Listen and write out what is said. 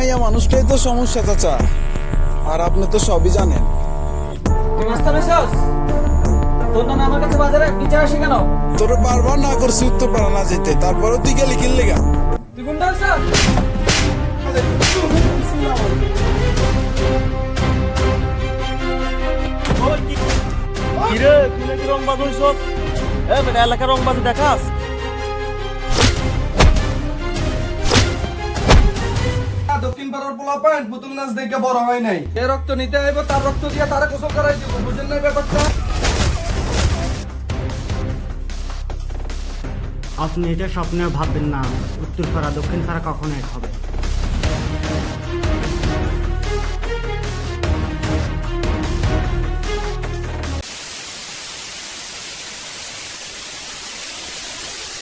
মাইয়া মানুষটাই তো সমস্যা চাচা, আর আপনি তো সবই জানেন। তুই মাস্টার হইছস? তোর নামে আমার কাছে বাজারে বিচার আসে কেন? তোরে বারবার না করছি উত্তর পারা না যেতে, তারপরেও তুই গেলি কিনলে গা। তুই গুন্ডা হইছস? কিরে তুই নাকি রংবাজ হইছস? বেটা এলাকার রংবাজ দেখাস? দক্ষিণ পাড়ার পোলা প্যান্ট পুতুল নাচ দেখে বড় হয় নাই, এ রক্ত নিতে আইব, তার রক্ত দিয়ে তারা গোসল করাই দিব, বুঝেন না ব্যাপারটা? আপনি এটা স্বপ্নেও ভাববেন না উত্তর পাড়া দক্ষিণ পাড়া কখনো এক হবে।